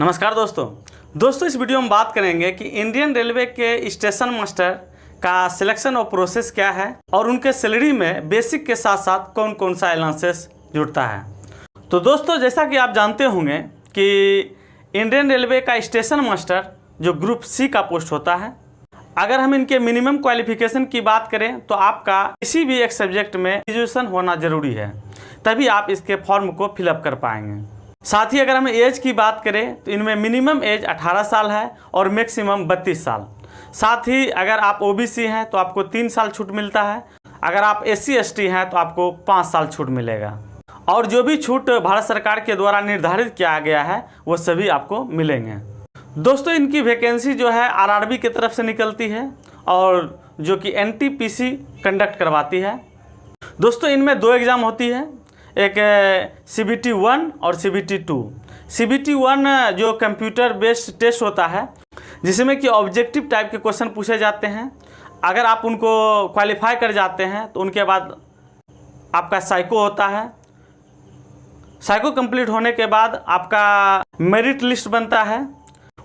नमस्कार दोस्तों इस वीडियो में बात करेंगे कि इंडियन रेलवे के स्टेशन मास्टर का सिलेक्शन और प्रोसेस क्या है और उनके सैलरी में बेसिक के साथ साथ कौन कौन सा अलाउंसेस जुड़ता है। तो दोस्तों जैसा कि आप जानते होंगे कि इंडियन रेलवे का स्टेशन मास्टर जो ग्रुप सी का पोस्ट होता है, अगर हम इनके मिनिमम क्वालिफिकेशन की बात करें तो आपका किसी भी एक सब्जेक्ट में ग्रेजुएशन होना ज़रूरी है, तभी आप इसके फॉर्म को फिलअप कर पाएंगे। साथ ही अगर हम एज की बात करें तो इनमें मिनिमम एज 18 साल है और मैक्सिमम 32 साल। साथ ही अगर आप ओबीसी हैं तो आपको 3 साल छूट मिलता है, अगर आप SC ST हैं तो आपको 5 साल छूट मिलेगा और जो भी छूट भारत सरकार के द्वारा निर्धारित किया गया है वो सभी आपको मिलेंगे। दोस्तों इनकी वैकेंसी जो है RRB की तरफ से निकलती है और जो कि NTPC कंडक्ट करवाती है। दोस्तों इनमें 2 एग्ज़ाम होती है, एक CBT 1 और CBT 2। CBT 1 जो कंप्यूटर बेस्ड टेस्ट होता है जिसमें कि ऑब्जेक्टिव टाइप के क्वेश्चन पूछे जाते हैं। अगर आप उनको क्वालिफाई कर जाते हैं तो उनके बाद आपका साइको होता है। साइको कंप्लीट होने के बाद आपका मेरिट लिस्ट बनता है।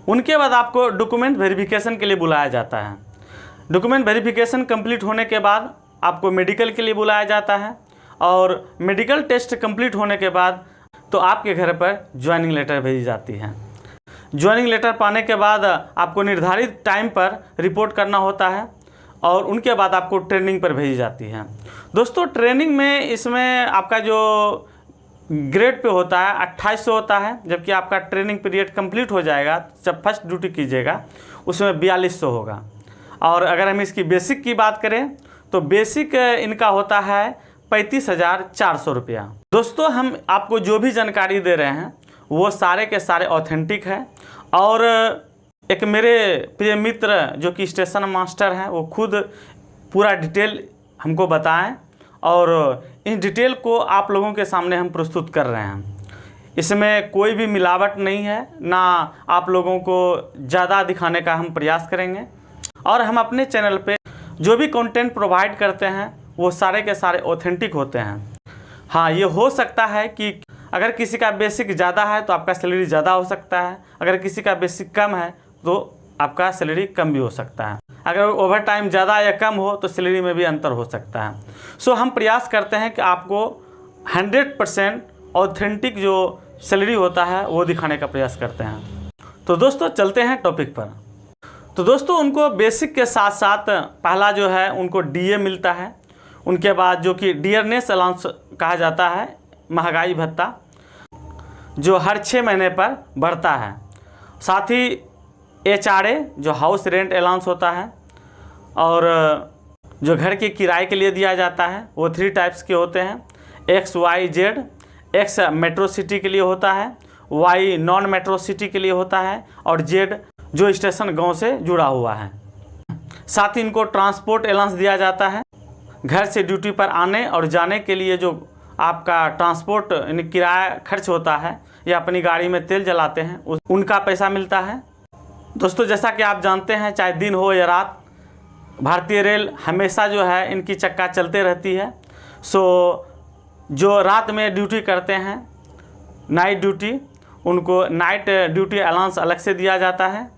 उनके बाद आपको डॉक्यूमेंट वेरिफिकेशन के लिए बुलाया जाता है। डॉक्यूमेंट वेरिफिकेशन कंप्लीट होने के बाद आपको मेडिकल के लिए बुलाया जाता है और मेडिकल टेस्ट कंप्लीट होने के बाद तो आपके घर पर ज्वाइनिंग लेटर भेजी जाती है। ज्वाइनिंग लेटर पाने के बाद आपको निर्धारित टाइम पर रिपोर्ट करना होता है और उनके बाद आपको ट्रेनिंग पर भेजी जाती है। दोस्तों ट्रेनिंग में इसमें आपका जो ग्रेड पे होता है 2800 होता है, जबकि आपका ट्रेनिंग पीरियड कंप्लीट हो जाएगा जब फर्स्ट ड्यूटी कीजिएगा उसमें 4200 होगा। और अगर हम इसकी बेसिक की बात करें तो बेसिक इनका होता है 35,400 रुपया। दोस्तों हम आपको जो भी जानकारी दे रहे हैं वो सारे के सारे ऑथेंटिक है और एक मेरे प्रिय मित्र जो कि स्टेशन मास्टर हैं वो खुद पूरा डिटेल हमको बताएं और इन डिटेल को आप लोगों के सामने हम प्रस्तुत कर रहे हैं। इसमें कोई भी मिलावट नहीं है, ना आप लोगों को ज़्यादा दिखाने का हम प्रयास करेंगे और हम अपने चैनल पे जो भी कंटेंट प्रोवाइड करते हैं वो सारे के सारे ऑथेंटिक होते हैं। हाँ, ये हो सकता है कि अगर किसी का बेसिक ज़्यादा है तो आपका सैलरी ज़्यादा हो सकता है, अगर किसी का बेसिक कम है तो आपका सैलरी कम भी हो सकता है, अगर ओवर टाइम ज़्यादा या कम हो तो सैलरी में भी अंतर हो सकता है। सो हम प्रयास करते हैं कि आपको 100% ऑथेंटिक जो सैलरी होता है वो दिखाने का प्रयास करते हैं। तो दोस्तों चलते हैं टॉपिक पर। तो दोस्तों उनको बेसिक के साथ साथ पहला जो है उनको DA मिलता है, उनके बाद जो कि डियरनेस अलाउंस कहा जाता है, महंगाई भत्ता जो हर 6 महीने पर बढ़ता है। साथ ही HRA जो हाउस रेंट अलाउंस होता है और जो घर के किराए के लिए दिया जाता है वो 3 टाइप्स के होते हैं, X Y Z। X metro city के लिए होता है, Y नॉन मेट्रो सिटी के लिए होता है और Z जो स्टेशन गांव से जुड़ा हुआ है। साथ ही इनको ट्रांसपोर्ट अलाउंस दिया जाता है, घर से ड्यूटी पर आने और जाने के लिए जो आपका ट्रांसपोर्ट यानी किराया खर्च होता है या अपनी गाड़ी में तेल जलाते हैं उनका पैसा मिलता है। दोस्तों जैसा कि आप जानते हैं चाहे दिन हो या रात भारतीय रेल हमेशा जो है इनकी चक्का चलते रहती है। सो जो रात में ड्यूटी करते हैं नाइट ड्यूटी, उनको नाइट ड्यूटी अलाउंस अलग से दिया जाता है।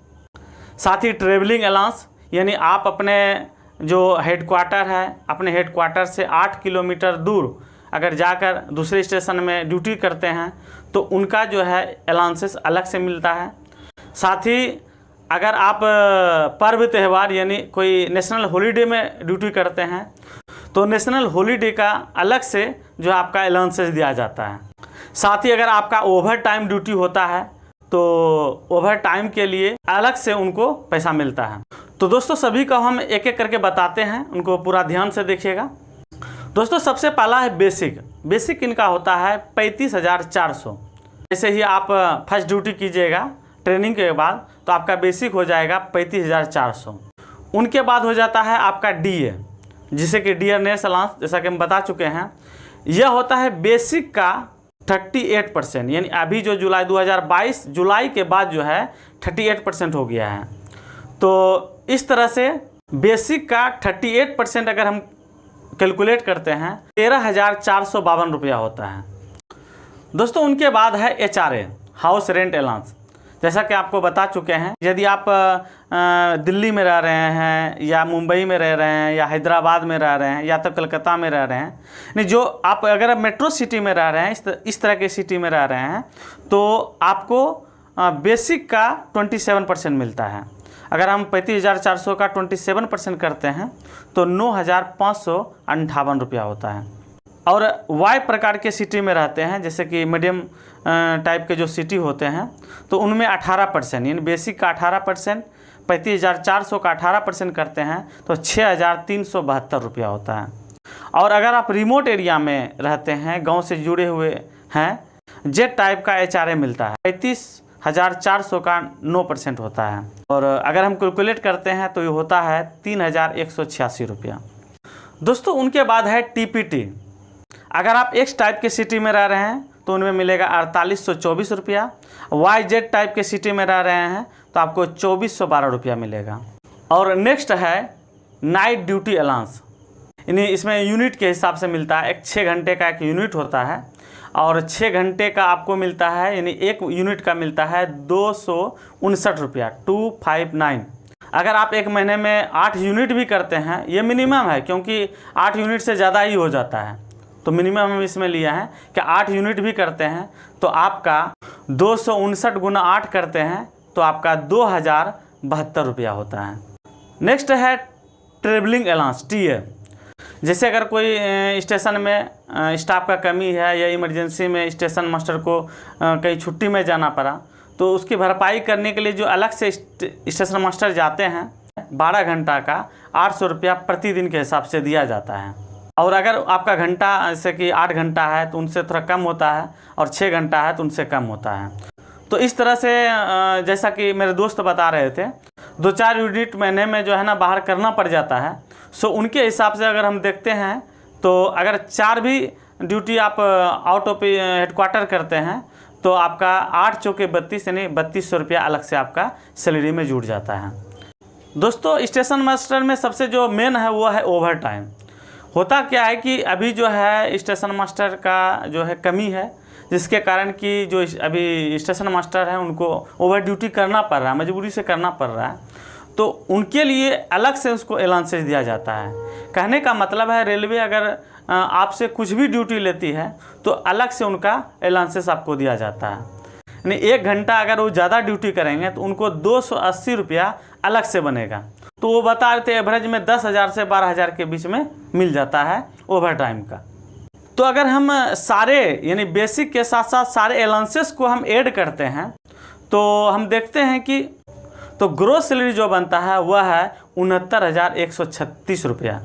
साथ ही ट्रेवलिंग अलाउंस यानी आप अपने जो हेडक्वार्टर है अपने हेडक्वार्टर से 8 किलोमीटर दूर अगर जाकर दूसरे स्टेशन में ड्यूटी करते हैं तो उनका जो है अलाउंसेस अलग से मिलता है। साथ ही अगर आप पर्व त्यौहार यानी कोई नेशनल हॉलीडे में ड्यूटी करते हैं तो नेशनल हॉलीडे का अलग से जो आपका अलाउंसेस दिया जाता है। साथ ही अगर आपका ओवर टाइम ड्यूटी होता है तो ओवर टाइम के लिए अलग से उनको पैसा मिलता है। तो दोस्तों सभी को हम एक एक करके बताते हैं, उनको पूरा ध्यान से देखिएगा। दोस्तों सबसे पहला है बेसिक। बेसिक इनका होता है 35,400। जैसे ही आप फर्स्ट ड्यूटी कीजिएगा ट्रेनिंग के बाद तो आपका बेसिक हो जाएगा 35,400। उनके बाद हो जाता है आपका DA जिसे कि डियरनेस अलाउंस, जैसा कि हम बता चुके हैं। यह होता है बेसिक का 38%, यानी अभी जो जुलाई 2022 जुलाई के बाद जो है 38% हो गया है। तो इस तरह से बेसिक का 38% अगर हम कैलकुलेट करते हैं 13,452 रुपया होता है। दोस्तों उनके बाद है HRA हाउस रेंट अलाउंस। जैसा कि आपको बता चुके हैं, यदि आप दिल्ली में रह रहे हैं या मुंबई में रह रहे हैं या हैदराबाद में रह रहे हैं या तो कलकत्ता में रह रहे हैं, नहीं जो आप अगर मेट्रो सिटी में रह रहे हैं, इस तरह के सिटी में रह रहे हैं, तो आपको बेसिक का 27% मिलता है। अगर हम 35,400 का 27% करते हैं तो 9,558 रुपया होता है। और वाई प्रकार के सिटी में रहते हैं, जैसे कि मीडियम टाइप के जो सिटी होते हैं, तो उनमें 18% यानी बेसिक का 18%, 35,400 का 18% करते हैं तो 6,372 रुपया होता है। और अगर आप रिमोट एरिया में रहते हैं, गांव से जुड़े हुए हैं, जेड टाइप का HRA मिलता है, 35,400 का 9% होता है। और अगर हम कैलकुलेट करते हैं तो ये होता है 3,186 रुपया। दोस्तों उनके बाद है TPT। अगर आप X टाइप के सिटी में रह रहे हैं तो उनमें मिलेगा 4,824 रुपया। YZ टाइप के सिटी में रह रहे हैं तो आपको 2,412 रुपया मिलेगा। और नेक्स्ट है नाइट ड्यूटी अलाउंस, यानी इसमें यूनिट के हिसाब से मिलता है। एक 6 घंटे का एक यूनिट होता है और 6 घंटे का आपको मिलता है, यानी एक यूनिट का मिलता है 259 रुपया, 259। अगर आप एक महीने में 8 यूनिट भी करते हैं, ये मिनिमम है क्योंकि 8 यूनिट से ज़्यादा ही हो जाता है, तो मिनिमम हम इसमें लिया है कि 8 यूनिट भी करते हैं तो आपका 259 गुना 8 करते हैं तो आपका 2,072 रुपया होता है। नेक्स्ट है ट्रेवलिंग अलाउंस, TA। जैसे अगर कोई स्टेशन में स्टाफ का कमी है या इमरजेंसी में स्टेशन मास्टर को कहीं छुट्टी में जाना पड़ा, तो उसकी भरपाई करने के लिए जो अलग से स्टेशन मास्टर जाते हैं, 12 घंटा का 800 रुपया प्रतिदिन के हिसाब से दिया जाता है। और अगर आपका घंटा जैसे कि 8 घंटा है तो उनसे थोड़ा कम होता है, और 6 घंटा है तो उनसे कम होता है। तो इस तरह से जैसा कि मेरे दोस्त बता रहे थे, 2-4 यूनिट महीने में जो है ना बाहर करना पड़ जाता है। सो उनके हिसाब से अगर हम देखते हैं तो अगर 4 भी ड्यूटी आप आउट ऑफ हेडक्वार्टर करते हैं तो आपका 8 चौके 32 यानी 3,200 रुपया अलग से आपका सैलरी में जुड़ जाता है। दोस्तों स्टेशन मास्टर में सबसे जो मेन है वो है ओवर टाइम। होता क्या है कि अभी जो है स्टेशन मास्टर का जो है कमी है, जिसके कारण कि जो अभी स्टेशन मास्टर हैं उनको ओवर ड्यूटी करना पड़ रहा है, मजबूरी से करना पड़ रहा है, तो उनके लिए अलग से उसको अलाउंसेस दिया जाता है। कहने का मतलब है रेलवे अगर आपसे कुछ भी ड्यूटी लेती है तो अलग से उनका अलाउंसेस आपको दिया जाता है। यानी 1 घंटा अगर वो ज़्यादा ड्यूटी करेंगे तो उनको 280 रुपया अलग से बनेगा। तो वो बता रहे थे एवरेज में 10,000 से 12,000 के बीच में मिल जाता है ओवर टाइम का। तो अगर हम सारे यानी बेसिक के साथ साथ सारे अलाउंसेस को हम ऐड करते हैं तो हम देखते हैं कि तो ग्रोस सैलरी जो बनता है वह है 69,136 रुपया।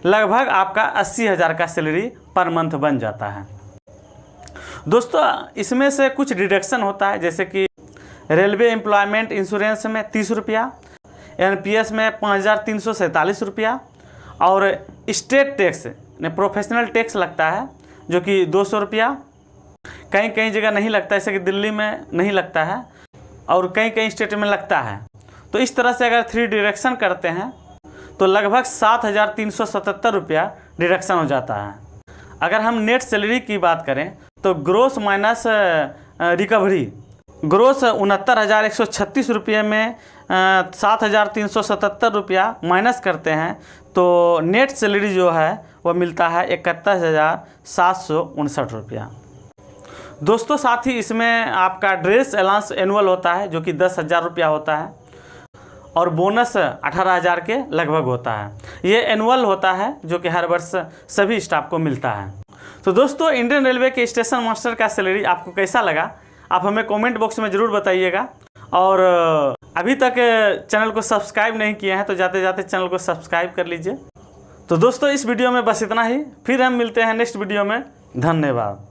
लगभग आपका 80,000 का सैलरी पर मंथ बन जाता है। दोस्तों इसमें से कुछ डिडक्शन होता है, जैसे कि रेलवे एम्प्लॉयमेंट इंश्योरेंस में 30 रुपया, NPS में 5,347 रुपया, और स्टेट टैक्स ने प्रोफेशनल टैक्स लगता है जो कि 200 रुपया। कहीं कहीं जगह नहीं लगता, जैसे कि दिल्ली में नहीं लगता है और कहीं कहीं स्टेट में लगता है। तो इस तरह से अगर 3 डिडक्शन करते हैं तो लगभग 7,377 रुपया डिडक्शन हो जाता है। अगर हम नेट सैलरी की बात करें तो ग्रोस माइनस रिकवरी, ग्रोस 69,136 रुपये में 7,377 रुपया माइनस करते हैं तो नेट सैलरी जो है वह मिलता है 71,759 रुपया। दोस्तों साथ ही इसमें आपका ड्रेस अलाउंस एनुअल होता है जो कि 10,000 रुपया होता है, और बोनस 18,000 के लगभग होता है। ये एनुअल होता है जो कि हर वर्ष सभी स्टाफ को मिलता है। तो दोस्तों इंडियन रेलवे के स्टेशन मास्टर का सैलरी आपको कैसा लगा आप हमें कमेंट बॉक्स में ज़रूर बताइएगा। और अभी तक चैनल को सब्सक्राइब नहीं किए हैं तो जाते जाते चैनल को सब्सक्राइब कर लीजिए। तो दोस्तों इस वीडियो में बस इतना ही, फिर हम मिलते हैं नेक्स्ट वीडियो में। धन्यवाद।